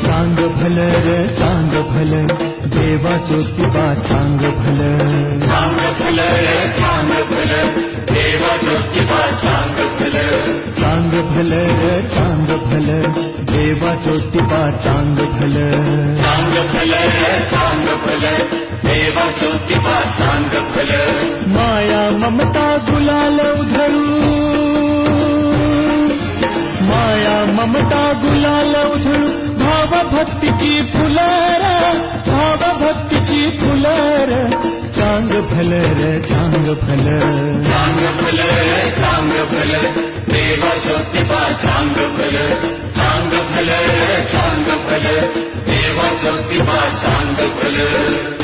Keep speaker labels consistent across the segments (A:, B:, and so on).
A: चांग भलं र चांग भलं देवा ज्योतिबा चांग भलं
B: चांग भलं रे चांग भलं देवा ज्योतिबा चांग भलं
A: चांग भलं र चांग भलं देवा ज्योतिबा चांग भलं
B: चांग भलं रे चांग भलं देवा ज्योतिबा चांग भलं
A: माया ममता गुलाल उधळू माया ममता गुलाल उधळू भाव भक्तीची फुलर भाव भक्तीची फुलर चांग भलं र चांग भलं
B: चांग भलं रे चांग भलं देवा ज्योतिबा चांग भलं चांग भलं रे चांग भलं देवा ज्योतिबा चांग भलं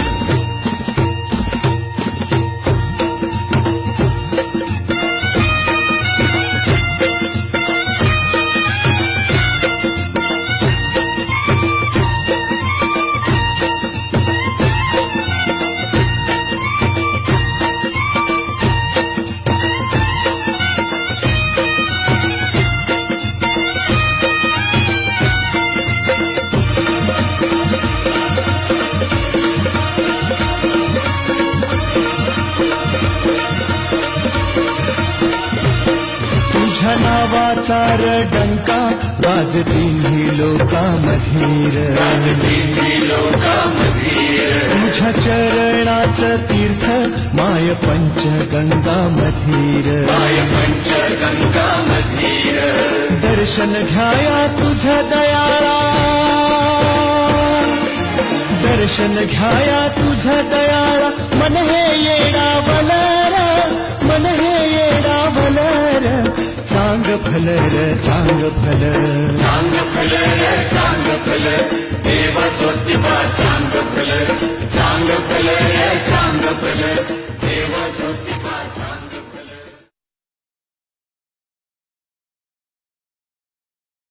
A: तुझ्या नावाचा डंका वाजतीही लोकामधीर तुझ्या चरणाचं तीर्थ माय पंचगंगा मधीर दर्शन घ्याया तुझ दयाळा दर्शन घ्याया तुझ दयाळा मन हे येडा वलर मन हे येडा वलर चांग भलं र चांग भलं
B: चांग भलं रे चांग भलं देवा ज्योतिबा चांग भलं चांग भलं रे चांग